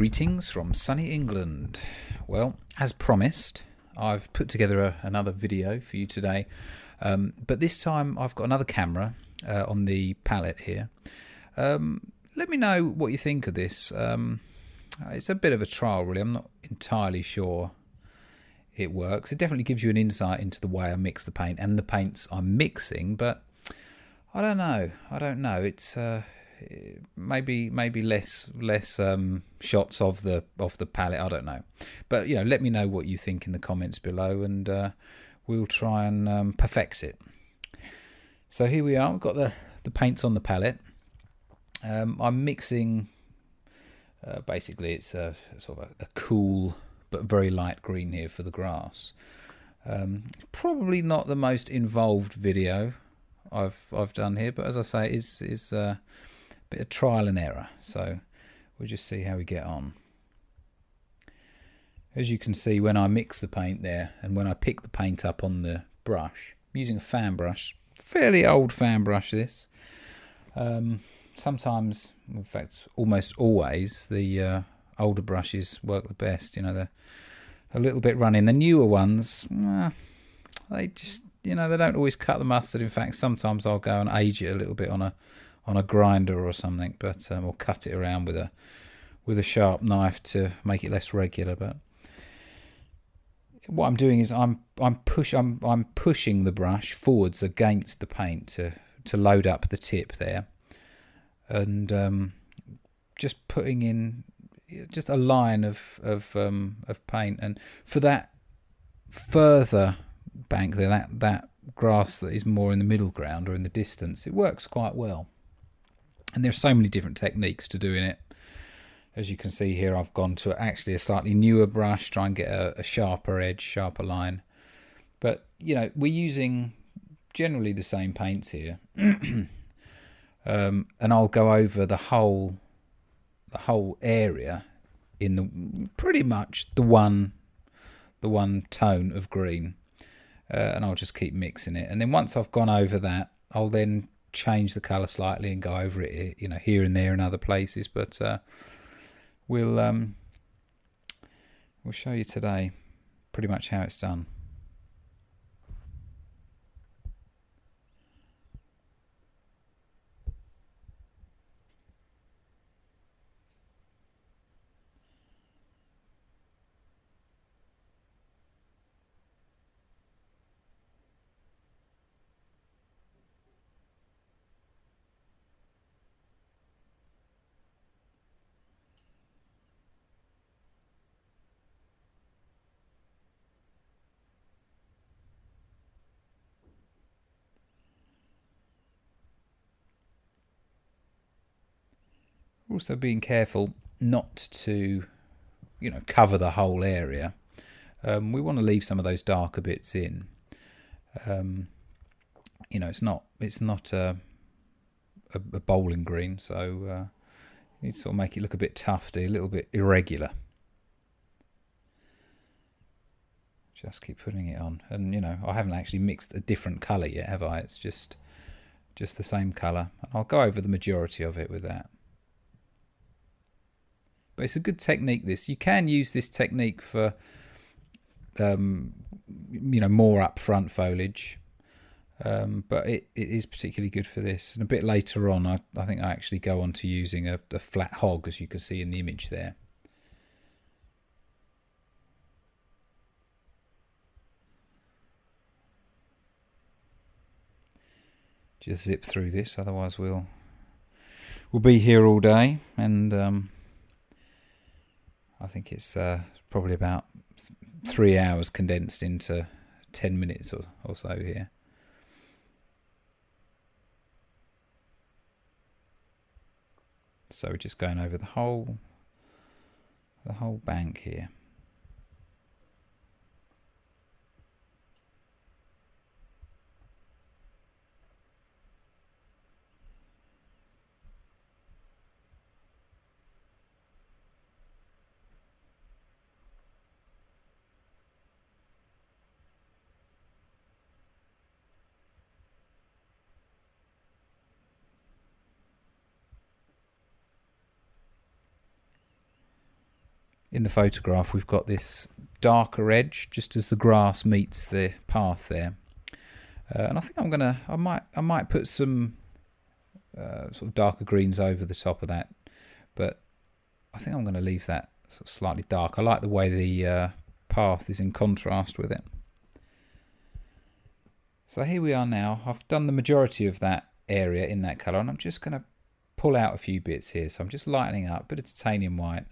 Greetings from sunny England. Well, as promised, I've put together another video for you today, but this time I've got another camera on the palette here. Let me know what you think of this. It's a bit of a trial, really. I'm not entirely sure it works. It definitely gives you an insight into the way I mix the paint and the paints I'm mixing, but I don't know. It's maybe less shots of the palette. I don't know, but let me know what you think in the comments below, and we'll try and perfect it. So here we are. We've got the paints on the palette. I'm mixing. Basically, it's a sort of a cool but very light green here for the grass. Probably not the most involved video I've done here, but as I say, is a bit of trial and error. So we'll just see how we get on. As you can see, when I mix the paint there, and when I pick the paint up on the brush, I'm using a fan brush, fairly old fan brush this. Sometimes, in fact, almost always, the older brushes work the best. They're a little bit running. The newer ones, they just, they don't always cut the mustard. In fact, sometimes I'll go and age it a little bit on a grinder or something, but or cut it around with a sharp knife to make it less regular. But what I'm doing is I'm pushing the brush forwards against the paint to load up the tip there, and just putting in just a line of paint. And for that further bank there, that grass that is more in the middle ground or in the distance, it works quite well. And there are so many different techniques to doing it. As you can see here, I've gone to actually a slightly newer brush, try and get a sharper edge, sharper line. But we're using generally the same paints here. And I'll go over the whole area in pretty much the one tone of green, and I'll just keep mixing it. And then once I've gone over that, I'll then change the colour slightly and go over it, here and there in other places. But we'll show you today pretty much how it's done. Also being careful not to, cover the whole area. We want to leave some of those darker bits in. It's not a bowling green, so you need to sort of make it look a bit tufty, a little bit irregular. Just keep putting it on, and I haven't actually mixed a different colour yet, have I? It's just the same colour. I'll go over the majority of it with that. But it's a good technique, this. You can use this technique for, more upfront foliage. But it is particularly good for this. And a bit later on, I think I actually go on to using a flat hog, as you can see in the image there. Just zip through this, otherwise we'll be here all day. And I think it's probably about 3 hours condensed into 10 minutes or so here. So we're just going over the whole bank here. in the photograph we've got this darker edge just as the grass meets the path there, and I think I might put some sort of darker greens over the top of that, but I think I'm going to leave that sort of slightly dark. I like the way the path is in contrast with it. So here we are now. I've done the majority of that area in that colour, and I'm just going to pull out a few bits here. So I'm just lightening up a bit of titanium white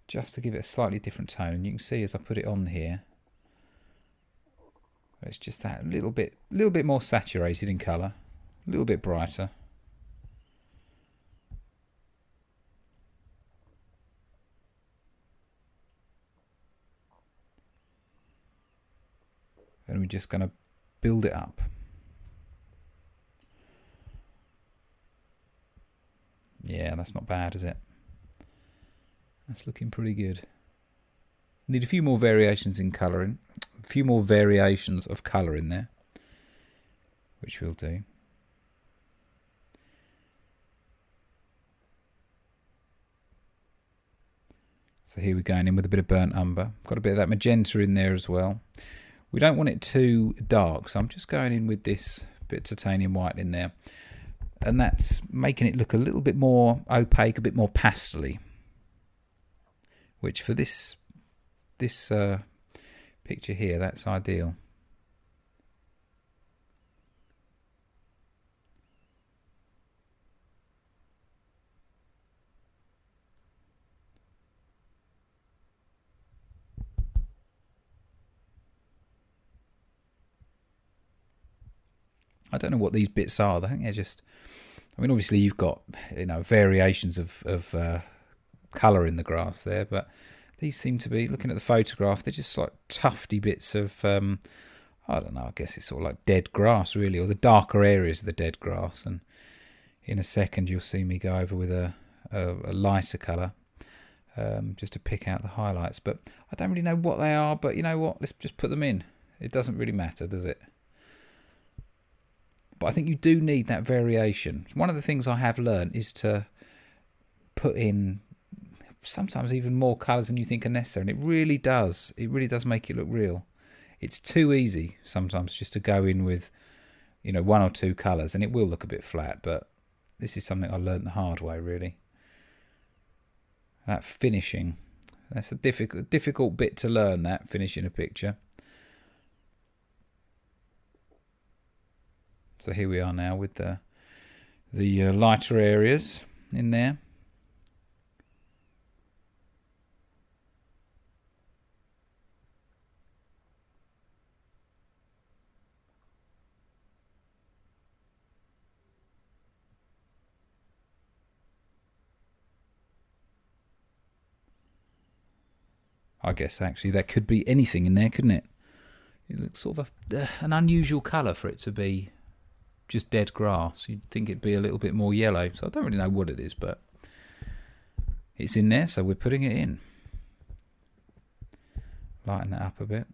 just to give it a slightly different tone. And you can see as I put it on here, it's just that little bit more saturated in colour, a little bit brighter. And we're just going to build it up. Yeah, that's not bad, is it? That's looking pretty good. Need a few more variations in colouring, a few more variations of colour in there, which we'll do. So here we're going in with a bit of burnt umber. Got a bit of that magenta in there as well. We don't want it too dark, so I'm just going in with this bit of titanium white in there. And that's making it look a little bit more opaque, a bit more pastel-y. Which for this picture here, that's ideal. I don't know what these bits are. I think they're just, I mean, obviously you've got, you know, variations of colour in the grass there, but these seem to be, looking at the photograph, they're just like tufty bits of, I don't know, I guess it's sort of like dead grass really, or the darker areas of the dead grass. And in a second you'll see me go over with a lighter colour, just to pick out the highlights. But I don't really know what they are, but you know what, let's just put them in. It doesn't really matter, does it? But I think you do need that variation. One of the things I have learned is to put in sometimes even more colours than you think are necessary, and it really does make it look real. It's too easy sometimes just to go in with, you know, one or two colours, and it will look a bit flat, but this is something I learned the hard way, really. That finishing, that's a difficult bit to learn, that finishing a picture. So here we are now with the lighter areas in there. I guess actually that could be anything in there, couldn't it? It looks sort of an unusual colour for it to be just dead grass. You'd think it'd be a little bit more yellow, so I don't really know what it is, but it's in there, so we're putting it in. Lighten that up a bit.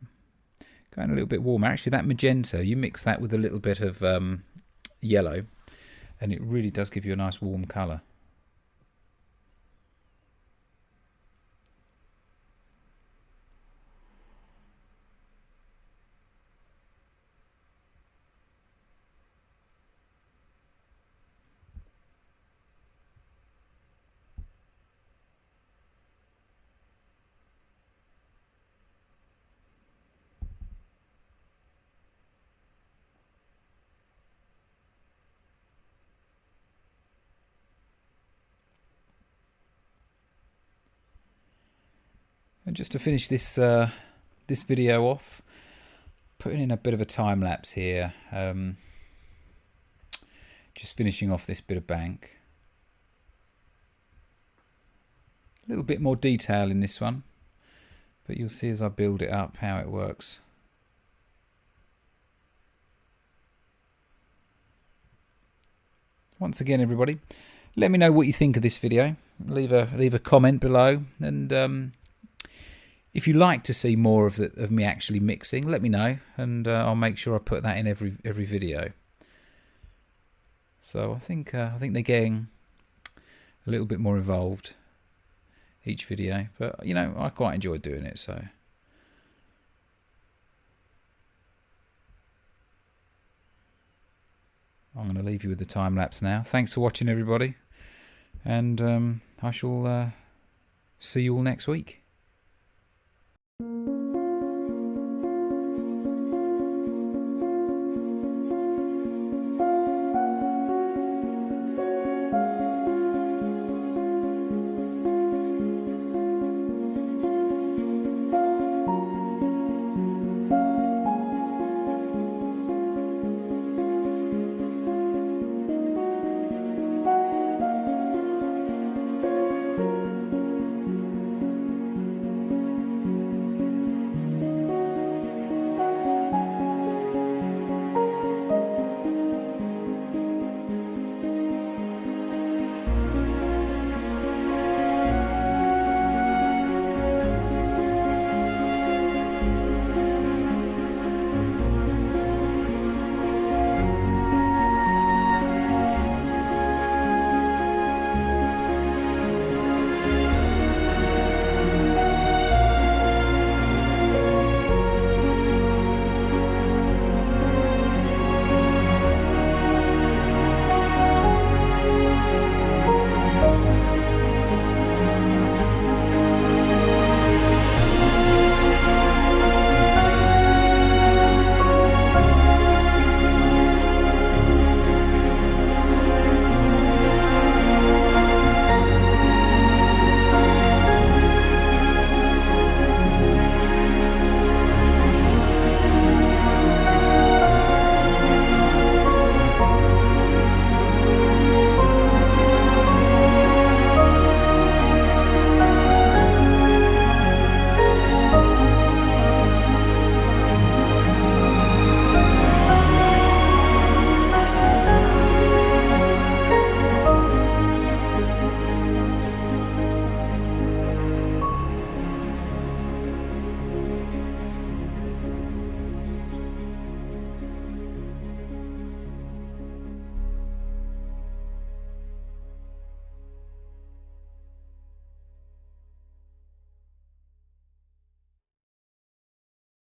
Going a little bit warmer. Actually, that magenta, you mix that with a little bit of yellow, and it really does give you a nice warm colour. And just to finish this this video off, putting in a bit of a time lapse here, just finishing off this bit of bank. A little bit more detail in this one, but you'll see as I build it up how it works. Once again, everybody, let me know what you think of this video. Leave a comment below, and if you like to see more of me actually mixing, let me know, and I'll make sure I put that in every video. So I think they're getting a little bit more involved each video, but you know, I quite enjoy doing it, so I'm going to leave you with the time lapse now. Thanks for watching, everybody, and I shall see you all next week.